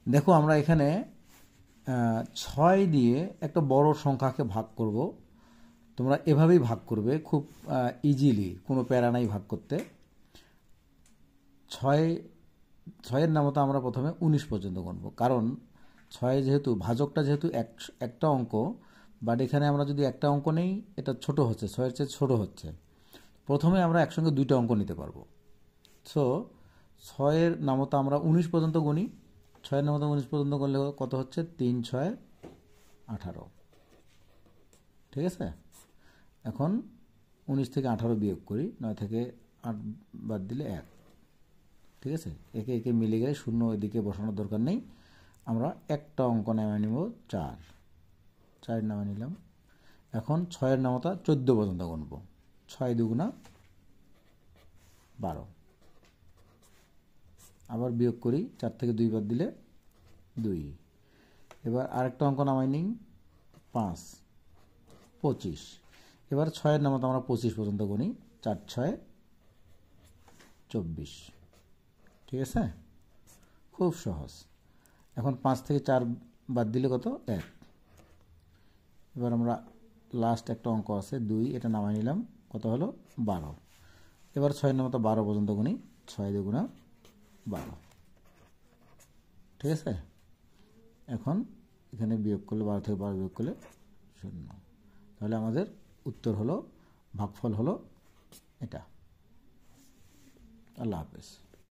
দেখো আমরা এখানে 6 দিয়ে একটা বড় সংখ্যাকে ভাগ করব। তোমরা এভাবেই ভাগ করবে, খুব ইজিলি, কোনো প্যারা নাই ভাগ করতে। 6 নামতা আমরা প্রথমে 19 পর্যন্ত গণব, কারণ 6 যেহেতু ভাজকটা যেহেতু একটা অঙ্ক, বাট এখানে আমরা যদি একটা অঙ্ক নেই এটা ছোট হচ্ছে, 6-এর চেয়ে ছোট হচ্ছে। প্রথমে আমরা একসঙ্গে দুইটা অঙ্ক নিতে পারবো। সো 6-এর নামতা আমরা 19 পর্যন্ত গুনি। 6-এর নামতা 19 পর্যন্ত করলে কত হচ্ছে? 3 6 18। ঠিক আছে, এখন 19 থেকে 18 বিয়োগ করি, 9 থেকে 8 বাদ দিলে 1। ঠিক আছে, একে একে মিলে গেলে শূন্য এদিকে বসানোর দরকার নেই। আমরা একটা অঙ্ক নামে নিব 4 নামে নিলাম। এখন 6-এর নামতা 14 পর্যন্ত গুনব। 6 দুগুণা 12। আবার বিয়োগ করি, 4 থেকে 2 বাদ দিলে 2। এবার আরেকটা অঙ্ক নামাই নিই, 5 25। এবার 6-এর নামতা আমরা 25 পর্যন্ত গুনি, 4 6 24। ঠিক আছে, খুব সহজ। এখন 5 থেকে 4 বাদ দিলে কত? 1। এবার আমরা লাস্ট একটা অঙ্ক আছে 2, এটা নামাই নিলাম, কত হলো? 12। এবার 6-এর নামতা 12 পর্যন্ত গুনি, 6 দুগুণা 12। ঠিক আছে, এখন এখানে বিয়োগ করলে 12 থেকে 12 বিয়োগ করলে 0। তাহলে আমাদের উত্তর হলো, ভাগফল হলো এটা। আল্লাহ হাফেজ।